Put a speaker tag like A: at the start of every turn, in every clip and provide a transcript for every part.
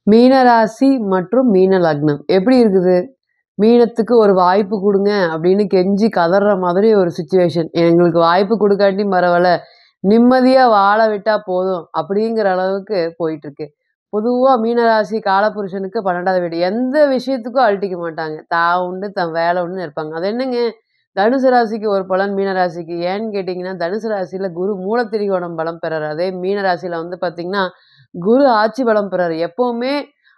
A: மீன ராசி மற்றும் மீன லக்னம் எப்படி இருக்குது? மீனத்துக்கு ஒரு வாய்ப்பு குடுங்க அப்படின்னு கெஞ்சி கதர்ற மாதிரி ஒரு சிச்சுவேஷன். எங்களுக்கு வாய்ப்பு குடுக்காட்டி பரவால்ல, நிம்மதியா வாழ விட்டா போதும் அப்படிங்கிற அளவுக்கு போயிட்டுருக்கு. பொதுவா மீனராசி காலபுருஷனுக்கு 12வது வீடு. எந்த விஷயத்துக்கும் அழட்டிக்க மாட்டாங்க. தான் உண்டு, தன் வேலை உண்டுன்னு இருப்பாங்க. அது என்னங்க, தனுசு ராசிக்கு ஒரு பலன், மீன ராசிக்கு ஏன்னு கேட்டீங்கன்னா, தனுசு ராசியில குரு மூலத்திரிகோணம் பலம் பெறாரு. அதே மீன ராசியில வந்து பார்த்தீங்கன்னா, குரு ஆட்சி பலம் பெறாரு. எப்பவுமே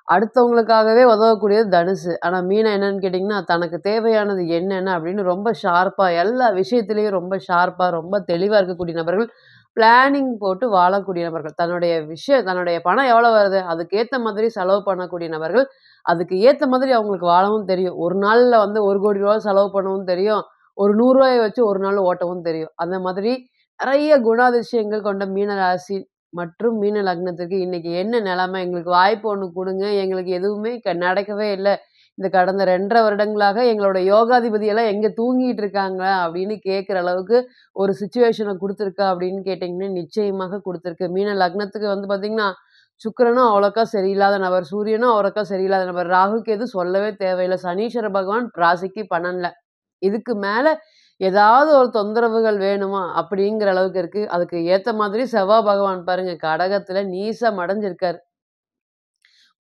A: அடுத்தவங்களுக்காகவே உதவக்கூடியது தனுசு. ஆனா மீனம் என்னன்னு கேட்டீங்கன்னா, தனக்கு தேவையானது என்னென்ன அப்படின்னு ரொம்ப ஷார்ப்பா எல்லா விஷயத்திலயும் ரொம்ப ஷார்ப்பா, ரொம்ப தெளிவா இருக்கக்கூடிய நபர்கள். பிளானிங் போட்டு வாழக்கூடிய நபர்கள். தன்னுடைய பணம் எவ்வளோ வருது? அதுக்கேத்த மாதிரி செலவு பண்ணக்கூடிய நபர்கள். அதுக்கு ஏத்த மாதிரி அவங்களுக்கு வாழவும் தெரியும். ஒரு நாள்ல வந்து ரூ. 1,00,00,000 செலவு பண்ணவும் தெரியும். ஒரு ரூ. 100 வச்சு ஒரு நாள் ஓட்டவும் தெரியும். அந்த மாதிரி நெறைய குணாதிசயங்கள் கொண்ட மீன ராசி மற்றும் மீன லக்னத்திற்கு இன்னைக்கு என்ன நிலைமை? எங்களுக்கு வாய்ப்பு ஒண்ணு குடுங்க. எங்களுக்கு எதுவுமே நடக்கவே இல்ல. இந்த கடந்த 2 1/2 வருடங்களாக எங்களோட யோகாதிபதி எல்லாம் எங்க தூங்கிட்டு இருக்காங்க அப்படின்னு கேட்கிற அளவுக்கு ஒரு சிச்சுவேஷன குடுத்துருக்கா அப்படின்னு கேட்டீங்கன்னா, நிச்சயமாக குடுத்துருக்கு. மீன லக்னத்துக்கு வந்து பார்த்தீங்கன்னா, சுக்கிரனும் அவ்வளோக்கா சரியில்லாத நபர். சூரியனும் அவ்வளோக்கா சரியில்லாத நபர். ராகு, கேது சொல்லவே தேவையில்ல. சனீஸ்வர பகவான் ராசிக்கு 12ல. இதுக்கு மேல ஏதாவது ஒரு தொந்தரவுகள் வேணுமா? அப்படிங்கிற அளவுக்கு இருக்கு. அதுக்கு ஏத்த மாதிரி செவ்வாய் பகவான் பாருங்க, கடகத்துல நீசம் அடைஞ்சிருக்காரு.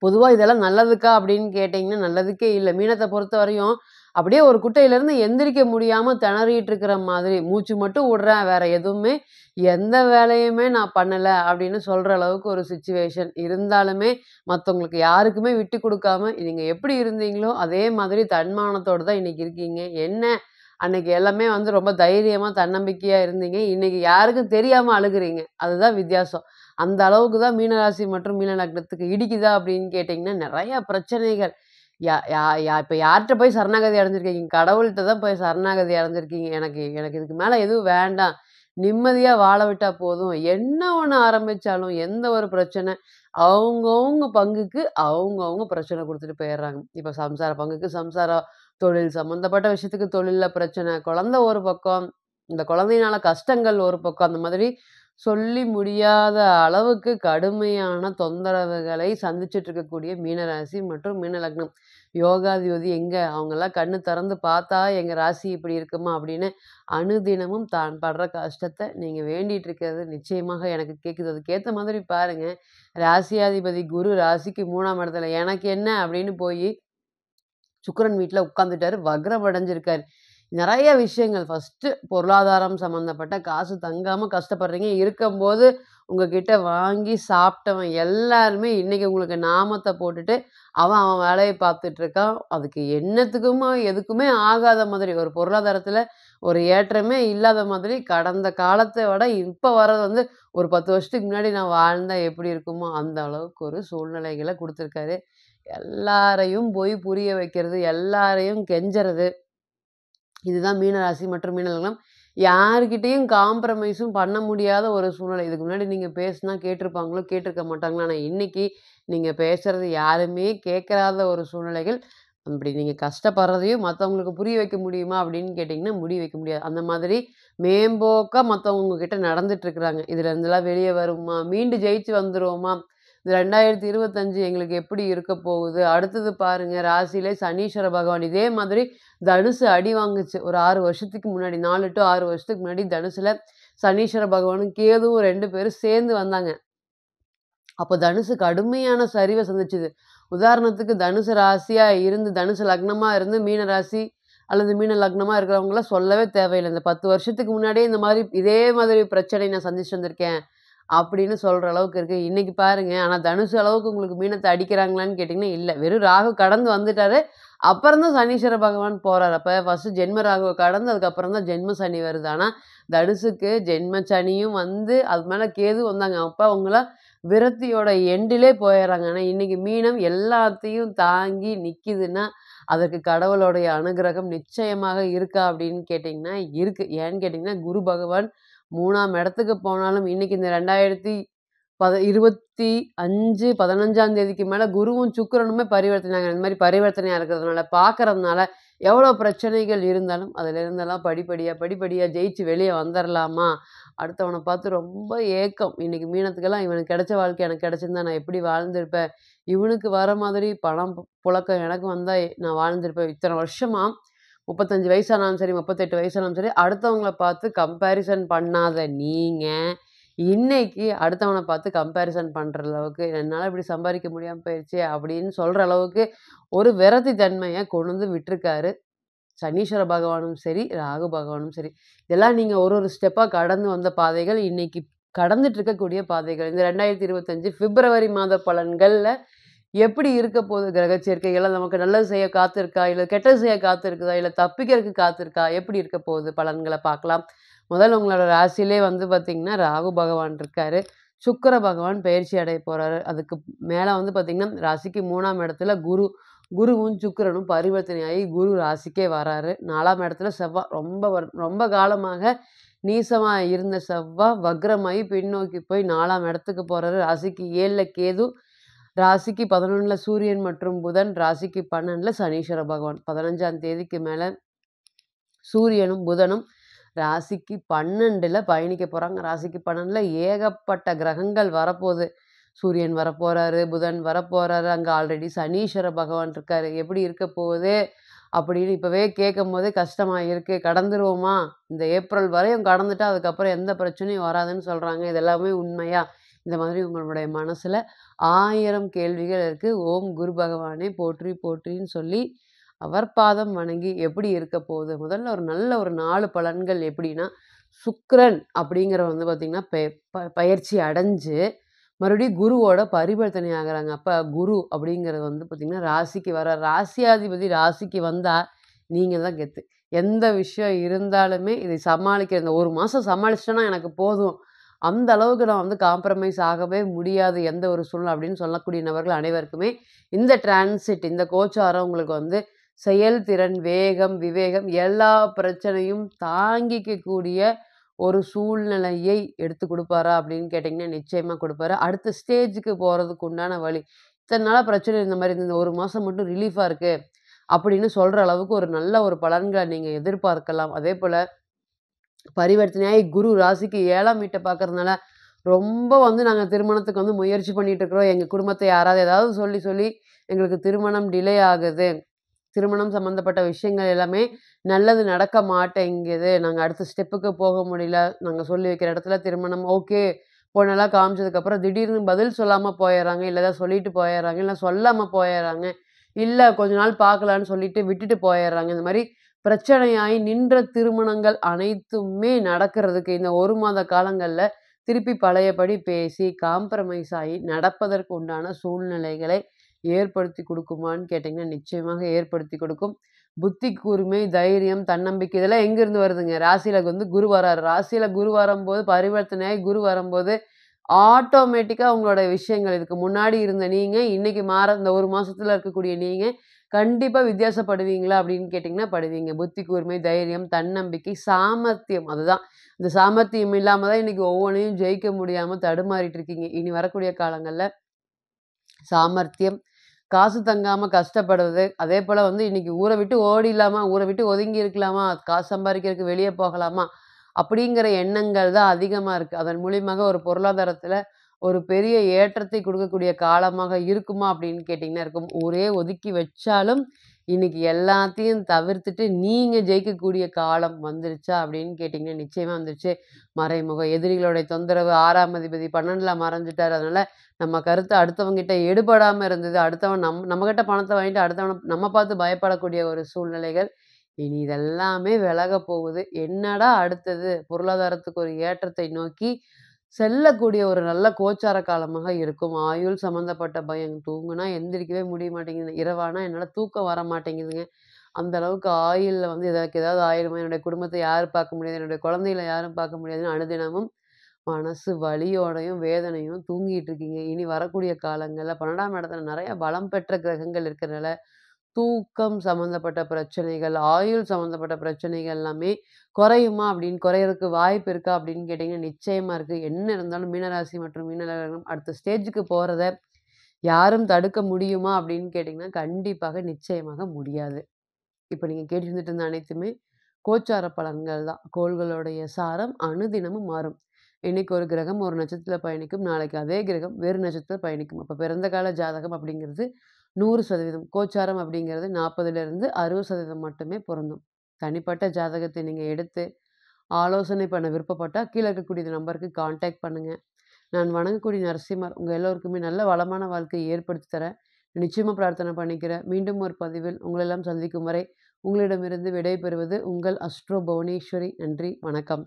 A: பொதுவா இதெல்லாம் நல்லதுக்கா அப்படின்னு கேட்டீங்கன்னா, நல்லதுக்கே இல்ல. மீனத்த பொறுத்தவரையும், அப்படியே ஒரு குட்டையிலேருந்து எந்திரிக்க முடியாம திணறிட்டு இருக்கிற மாதிரி, மூச்சு மட்டும் விடுறேன். வேற எதுவுமே எந்த வேலையுமே நான் பண்ணல அப்படின்னு சொல்ற அளவுக்கு ஒரு சிச்சுவேஷன். இருந்தாலுமே மத்தவங்களுக்கு யாருக்குமே விட்டு குடுக்காம, நீங்க எப்படி இருந்தீங்களோ, அதே மாதிரி தன்மானத்தோட தான் இன்னைக்கு இருக்கீங்க. என்ன அன்னைக்கு எல்லாமே வந்து ரொம்ப தைரியமா, தன்னம்பிக்கையா இருந்தீங்க. இன்னைக்கு யாருக்கும் தெரியாம அழுகுறீங்க. அதுதான் வித்தியாசம். அந்த அளவுக்கு தான் மீனராசி மற்றும் மீன லக்னத்துக்கு இடிக்குதா அப்படின்னு கேட்டீங்கன்னா, நெறைய பிரச்சனைகள். யா யா யா இப்ப யார்ட்ட போய் சரணாகதி அடைஞ்சிருக்கீங்க? கடவுள்ட்ட தான் போய் சரணாகதி அடைஞ்சிருக்கீங்க. எனக்கு எனக்கு இதுக்கு மேல எதுவும் வேண்டாம். நிம்மதியா வாழ விட்டா போதும். என்ன ஒண்ணு ஆரம்பிச்சாலும், எந்த ஒரு பிரச்சனை, அவங்கவங்க பங்குக்கு அவங்கவங்க பிரச்சனை குடுத்துட்டு போயிர்றாங்க. இப்ப சம்சார பங்குக்கு சம்சாரம், தொழில் சம்மந்தப்பட்ட விஷயத்துக்கு தொழில்ல பிரச்சனை, குழந்தை ஒரு பக்கம், இந்த குழந்தையினால கஷ்டங்கள் ஒரு பக்கம். அந்த மாதிரி சொல்லி முடியாத அளவுக்கு கடுமையான தொந்தரவுகளை சந்திச்சுட்டு இருக்கக்கூடிய மீனராசி மற்றும் மீன லக்னம். யோகாதிபதி எங்க? அவங்கலாம் கண்ணு திறந்து பார்த்தா, எங்க ராசி இப்படி இருக்குமா? அப்படின்னு அனுதினமும் தான் படுற கஷ்டத்த நீங்க வேண்டிட்டு இருக்கிறது நிச்சயமாக எனக்கு கேட்குது. அதுக்கேத்த மாதிரி பாருங்க, ராசியாதிபதி குரு ராசிக்கு 3ஆம் இடத்துல எனக்கு என்ன அப்படின்னு போயி சுக்கிரன் வீட்ல உட்கார்ந்துட்டாரு. வக்ரம் அடைஞ்சிருக்காரு. நெறைய விஷயங்கள் ஃபர்ஸ்ட்டு பொருளாதாரம் சம்மந்தப்பட்ட காசு தங்காம கஷ்டப்படுறீங்க. இருக்கும்போது உங்ககிட்ட வாங்கி சாப்பிட்டவன் எல்லாருமே இன்னைக்கு உங்களுக்கு நாமத்த போட்டுட்டு, அவன் அவன் வேலைய பார்த்துட்டு இருக்கான். அதுக்கு என்னத்துக்குமா எதுக்குமே ஆகாத மாதிரி ஒரு பொருளாதாரத்தில ஒரு ஏற்றமே இல்லாத மாதிரி கடந்த காலத்த விட இப்ப வர்றது வந்து ஒரு 10 வருஷத்துக்கு முன்னாடி நான் வாழ்ந்தா எப்படி இருக்குமோ, அந்த அளவுக்கு ஒரு சூழ்நிலைகள குடுத்துருக்காரு. எல்லாரையும் போய் புரிய வைக்கிறது, எல்லாரையும் கெஞ்சறது. இதுதான் மீனராசி மற்றும் மீன லக்னம். யார்கிட்டயும் காம்ப்ரமைஸும் பண்ண முடியாத ஒரு சூழ்நிலை. இதுக்கு முன்னாடி நீங்க பேசுனா கேட்டுருப்பாங்களோ, கேட்டுருக்க மாட்டாங்களோ. ஆனா இன்னைக்கு நீங்க பேசுறது யாருமே கேட்காத ஒரு சூழ்நிலைகள். அப்படி நீங்க கஷ்டப்படுறதையும் மத்தவங்களுக்கு புரிய வைக்க முடியுமா? அப்படின்னு கேட்டீங்கன்னா, முடிய வைக்க முடியாது. அந்த மாதிரி மேம்போக்கா மத்தவங்க உங்ககிட்ட நடந்துட்டு இருக்கிறாங்க. இதுல இருந்தெல்லாம் வெளிய வருவோமா? மீண்டு ஜெயிச்சு வந்துருவோமா? இந்த 2025 எங்களுக்கு எப்படி இருக்க போகுது? அடுத்தது பாருங்க ராசியிலே சனீஸ்வர பகவான் இதே மாதிரி தனுசு அடி வாங்குச்சு. ஒரு 6 வருஷத்துக்கு முன்னாடி 4 டூ 6 வருஷத்துக்கு முன்னாடி தனுசுல சனீஸ்வர பகவானும், கேதுவும் 2 பேரும் சேர்ந்து வந்தாங்க. அப்போ தனுசு கடுமையான சரிவ சந்திச்சது. உதாரணத்துக்கு தனுசு ராசியா இருந்து, தனுசு லக்னமா இருந்து மீன ராசி அல்லது மீன லக்னமா இருக்கிறவங்கலாம் சொல்லவே தேவையில்ல. இந்த 10 வருஷத்துக்கு முன்னாடியே இந்த மாதிரி இதே மாதிரி பிரச்சனை நான் சந்திச்சுட்டு வந்திருக்கேன். அப்படின்னு சொல்ற அளவுக்கு இருக்கு. இன்னைக்கு பாருங்க, ஆனா தனுசு அளவுக்கு உங்களுக்கு மீனத்த அடிக்கிறாங்களான்னு கேட்டீங்கன்னா, இல்ல. வெறும் ராகு கடந்து வந்துட்டாரு. அப்புறம் தான் சனீஸ்வர பகவான் போறாரு. அப்ப ஃபர்ஸ்ட்டு ஜென்ம ராகுவ கடந்து அதுக்கப்புறம் தான் ஜென்ம சனி வருது. ஆனா தனுசுக்கு ஜென்ம சனியும் வந்து அது மேல கேது வந்தாங்க. அப்ப அவங்கலாம் விரக்தியோட எண்டிலே போயிர்றாங்க. ஆனா இன்னைக்கு மீனம் எல்லாத்தையும் தாங்கி நிக்குதுன்னா, அதற்கு கடவுளுடைய அனுகிரகம் நிச்சயமாக இருக்கா அப்படின்னு கேட்டீங்கன்னா, இருக்கு. ஏன்னு கேட்டீங்கன்னா, குரு பகவான் 3ஆம் இடத்துக்கு போனாலும் இன்னைக்கு இந்த 25 15ஆம் தேதிக்கு மேல குருவும், சுக்கிரனுமே பரிவர்த்தனையாங்க. இந்த மாரி பரிவர்த்தனையா இருக்கிறதுனால, பார்க்கறதுனால எவ்வளோ பிரச்சனைகள் இருந்தாலும் அதிலிருந்தெல்லாம் படிப்படியா ஜெயிச்சு வெளிய வந்துரலாமா? அடுத்தவன பார்த்து ரொம்ப ஏக்கம். இன்னைக்கு மீனத்துக்கெல்லாம் இவனுக்கு கிடைச்ச வாழ்க்கை எனக்கு கிடைச்சிருந்தா நான் எப்படி வாழ்ந்திருப்பேன்? இவனுக்கு வர மாதிரி பணம் புழக்கம் எனக்கு வந்தா நான் வாழ்ந்திருப்பேன். இத்தன வருஷமா 35 வயசானாலும் சரி, 38 வயசானாலும் சரி, அடுத்தவங்கள பார்த்து கம்பேரிசன் பண்ணாத நீங்க, இன்னைக்கு அடுத்தவன பார்த்து கம்பேரிசன் பண்ற அளவுக்கு, "என்னால இப்படி சம்பாரிக்க முடியாம போயிருச்சே!" அப்படின்னு சொல்ற அளவுக்கு ஒரு விரக்தி தன்மைய கொண்டு வந்து விட்டுருக்காரு. சனீஸ்வர பகவானும் சரி, ராகு பகவானும் சரி. இதெல்லாம் நீங்க ஒரு ஒரு ஸ்டெப்பா கடந்து வந்த பாதைகள். இன்னைக்கு கடந்துட்டு இருக்கக்கூடிய பாதைகள். இந்த 2025 பிப்ரவரி மாத பலன்கள்ல எப்படி இருக்க போகுது கிரக சேர்க்கைகள்? நமக்கு நல்லது செய்ய காத்திருக்கா? இல்ல கெட்டது செய்ய காத்திருக்குதா? இல்ல தப்பிக்கிறதுக்கு காத்திருக்கா? எப்படி இருக்க போகுது? பலன்கள பார்க்கலாம். முதல்ல உங்களோட ராசியிலே வந்து பார்த்தீங்கன்னா, ராகு பகவான் இருக்காரு. சுக்கிர பகவான் பெயர்ச்சி அடைய போறாரு. அதுக்கு மேல வந்து பார்த்தீங்கன்னா, ராசிக்கு 3ஆம் இடத்துல குரு. குருவும், சுக்கிரனும் பரிவர்த்தனையாகி குரு ராசிக்கே வராரு. 4ஆம் இடத்துல செவ்வா. ரொம்ப காலமாக நீசமா இருந்த செவ்வா வக்ரமாயி பின்னோக்கி போய் 4ஆம் இடத்துக்கு போறாரு. ராசிக்கு 7ல கேது. ராசிக்கு 11ல சூரியன் மற்றும் புதன். ராசிக்கு 12ல சனீஸ்வர பகவான். 15ஆம் தேதிக்கு மேல சூரியனும், புதனும் ராசிக்கு 12ல பயணிக்க போறாங்க. ராசிக்கு 12ல ஏகப்பட்ட கிரகங்கள் வரப்போது. சூரியன் வரப்போறாரு, புதன் வரப்போறாரு. அங்க ஆல்ரெடி சனீஸ்வர பகவான் இருக்காரு. எப்படி இருக்க போகுது? அப்படின்னு இப்பவே கேட்கும்போதே கஷ்டமா இருக்கு. கடந்துருவோமா? இந்த ஏப்ரல் வரையும் கடந்துட்டா, அதுக்கப்புறம் எந்த பிரச்சனையும் வராதுன்னு சொல்றாங்க. இது எல்லாமே உண்மையா? இந்த மாதிரி உங்களுடைய மனசுல 1000 கேள்விகள் இருக்கு. ஓம் குரு பகவானே போற்றி போற்றின்னு சொல்லி அவர் பாதம் வணங்கி எப்படி இருக்க போகுது? முதல்ல ஒரு நல்ல ஒரு 4 பலன்கள் எப்படின்னா, சுக்கிரன் அப்படிங்கிறவர் வந்து பார்த்தீங்கன்னா, பயிற்சி அடைஞ்சு மறுபடியும் குருவோட பரிவர்த்தனை ஆகுறாங்க. அப்ப குரு அப்படிங்கிறது வந்து பார்த்தீங்கன்னா, ராசிக்கு வரார். ராசியாதிபதி ராசிக்கு வந்தா, நீங்க தான் கெத்து. எந்த விஷயம் இருந்தாலுமே இதை சமாளிக்கிற இந்த 1 மாசம் சமாளிச்சுட்டேன்னா எனக்கு போதும். அந்த அளவுக்கு நான் வந்து காம்ப்ரமைஸ் ஆகவே முடியாது எந்த ஒரு சூழ்நிலை அப்படின்னு சொல்லக்கூடிய நபர்கள் அனைவருக்குமே, இந்த டிரான்சிட் இந்த கோச்சாரம் உங்களுக்கு வந்து செயல்திறன், வேகம், விவேகம் எல்லா பிரச்சனையும் தாங்கிக்கக்கூடிய ஒரு சூழ்நிலையை எடுத்து குடுப்பாரா? அப்படின்னு கேட்டீங்கன்னா, நிச்சயமா குடுப்பாரு. அடுத்த ஸ்டேஜுக்கு போறதுக்கு உண்டான வழி. இத்தன நாளா பிரச்சனை இருந்த மாரி இந்த 1 மாசம் மட்டும் ரிலீஃபா இருக்கு. அப்படின்னு சொல்ற அளவுக்கு ஒரு நல்ல ஒரு பலன்கள நீங்க எதிர்பார்க்கலாம். அதேபோல பரிவர்த்தனையாகி குரு ராசிக்கு 7ஆம் வீட்ட பார்க்கறதுனால, ரொம்ப வந்து நாங்க திருமணத்துக்கு வந்து முயற்சி பண்ணிட்டு இருக்கிறோம். எங்க குடும்பத்த யாராவது ஏதாவது சொல்லி, சொல்லி எங்களுக்கு திருமணம் டிலே ஆகுது. திருமணம் சம்மந்தப்பட்ட விஷயங்கள் எல்லாமே நல்லது நடக்க மாட்டேங்குது. நாங்க அடுத்த ஸ்டெப்புக்கு போக முடியல. நாங்க சொல்லி வைக்கிற இடத்துல திருமணம் ஓகே. பொண்ணெல்லாம் காமிச்சதுக்கப்புறம் திடீர்னு பதில் சொல்லாம போயர்றாங்க. இல்ல ஏதாவது சொல்லிட்டு போயர்றாங்க. இல்ல சொல்லாம போயர்றாங்க. இல்ல கொஞ்ச நாள் பார்க்கலான்னு சொல்லிட்டு விட்டுட்டு போயர்றாங்க. இந்த மாரி பிரச்சனையாயி நின்ற திருமணங்கள் அனைத்துமே நடக்கிறதுக்கு இந்த 1 மாத காலங்கள்ல திருப்பி பழையபடி பேசி காம்ப்ரமைஸ் ஆயி நடப்பதற்கு உண்டான சூழ்நிலைகளை ஏற்படுத்தி குடுக்குமான்னு கேட்டீங்கன்னா, நிச்சயமாக ஏற்படுத்தி கொடுக்கும். புத்தி கூர்மை, தைரியம், தன்னம்பிக்கை இதெல்லாம் எங்கேருந்து வருதுங்க? ராசியில வந்து குரு வராரு. ராசியில குரு வரும்போது பரிவர்த்தனையாகி குரு வரும்போது, ஆட்டோமேட்டிக்கா உங்களோட விஷயங்கள் இதுக்கு முன்னாடி இருந்த நீங்க, இன்னைக்கு இந்த 1 மாசத்துல இருக்கக்கூடிய நீங்க, கண்டிப்பா வித்தியாசப்படுவீங்களா? அப்படின்னு கேட்டீங்கன்னா, படுவீங்க. புத்தி கூர்மை, தைரியம், தன்னம்பிக்கை, சாமர்த்தியம் அதுதான். இந்த சாமர்த்தியம் இல்லாம தான் இன்னைக்கு ஒவ்வொன்னையும் ஜெயிக்க முடியாம தடுமாறிட்டு இருக்கீங்க. இனி வரக்கூடிய காலங்கள்ல சாமர்த்தியம், காசு தங்காம கஷ்டப்படுறது, அதேபோல வந்து இன்னைக்கு ஊர விட்டு ஓடிடலாமா? ஊர விட்டு ஒதுங்கி இருக்கலாமா? காசு சம்பாரிக்கிறதுக்கு வெளிய போகலாமா? அப்படிங்கிற எண்ணங்கள் தான் அதிகமா இருக்கு. அதன் மூலியமாக ஒரு பொருளாதாரத்துல ஒரு பெரிய ஏற்றத்தை குடுக்கக்கூடிய காலமாக இருக்குமா? அப்படின்னு கேட்டீங்கன்னா இருக்கும். ஊரே ஒதுக்கி வச்சாலும், இன்னைக்கு எல்லாத்தையும் தவிர்த்துட்டு நீங்க ஜெயிக்கக்கூடிய காலம் வந்துருச்சா? அப்படின்னு கேட்டீங்கன்னா, நிச்சயமா வந்துருச்சு. மறைமுக எதிரிகளுடைய தொந்தரவு 6ஆம் அதிபதி 12ல மறைஞ்சுட்டாரு. அதனால நம்ம கருத்து அடுத்தவங்ககிட்ட எடுபடாம இருந்தது. அடுத்தவன் நம்மகிட்ட பணத்த வாங்கிட்டு அடுத்தவன நம்ம பார்த்து பயப்படக்கூடிய ஒரு சூழ்நிலைகள். இனி இதெல்லாமே விலகப் போகுது. என்னடா அடுத்தது? பொருளாதாரத்துக்கு ஒரு ஏற்றத்தை நோக்கி செல்லக்கூடிய ஒரு நல்ல கோச்சார காலமாக இருக்கும். ஆயுள் சம்மந்தப்பட்ட பயம். தூங்குனா எந்திரிக்கவே முடிய மாட்டேங்குது. இரவானா என்னால தூக்கம் வர மாட்டேங்குதுங்க. அந்த அளவுக்கு ஆயுள்ல வந்து எனக்கு ஏதாவது ஆயிருமா? என்னுடைய குடும்பத்த யாரு பார்க்க முடியாது? என்னுடைய குழந்தைகள யாரும் பார்க்க முடியாதுன்னு அனுதினமும் மனசு வலியோடையும், வேதனையும் தூங்கிட்டு இருக்கீங்க. இனி வரக்கூடிய காலங்கள்ல 12ஆம் இடத்துல நெறைய பலம் பெற்ற கிரகங்கள் இருக்கிறனால, தூக்கம் சம்மந்தப்பட்ட பிரச்சனைகள், ஆயுள் சம்மந்தப்பட்ட பிரச்சனைகள் எல்லாமே குறையுமா? அப்படின்னு குறையறதுக்கு வாய்ப்பு இருக்கா? அப்படின்னு கேட்டீங்கன்னா, நிச்சயமா இருக்கு. என்ன இருந்தாலும் மீனராசி மற்றும் மீன லக்னம் அடுத்த ஸ்டேஜுக்கு போறத யாரும் தடுக்க முடியுமா? அப்படின்னு கேட்டீங்கன்னா, கண்டிப்பாக, நிச்சயமாக முடியாது. இப்ப நீங்க கேட்டுருந்துட்டு இருந்த அனைத்துமே கோச்சார பலன்கள் தான். கோள்களுடைய சாரம் அனுதினமும் மாறும். இன்னைக்கு ஒரு கிரகம் ஒரு நட்சத்திரத்தில பயணிக்கும். நாளைக்கு அதே கிரகம் வேறு நட்சத்திரத்தில பயணிக்கும். அப்ப பிறந்த கால ஜாதகம் அப்படிங்கிறது 100%. கோச்சாரம் அப்படிங்கிறது 40லிருந்து 60% மட்டுமே பொருந்தும். தனிப்பட்ட ஜாதகத்தை நீங்க எடுத்து ஆலோசனை பண்ண விருப்பப்பட்டா, கீழ இருக்கக்கூடிய இந்த நம்பருக்கு கான்டாக்ட் பண்ணுங்க. நான் வணங்கக்கூடிய நரசிம்மர் உங்க எல்லோருக்குமே நல்ல வளமான வாழ்க்கையை ஏற்படுத்தி தர நிச்சயமா பிரார்த்தனை பண்ணிக்கிறேன். மீண்டும் ஒரு பதிவில் உங்களெல்லாம் சந்திக்கும் வரை உங்களிடமிருந்து விடை பெறுவது உங்கள் அஸ்ட்ரோ புவனேஸ்வரி. நன்றி, வணக்கம்.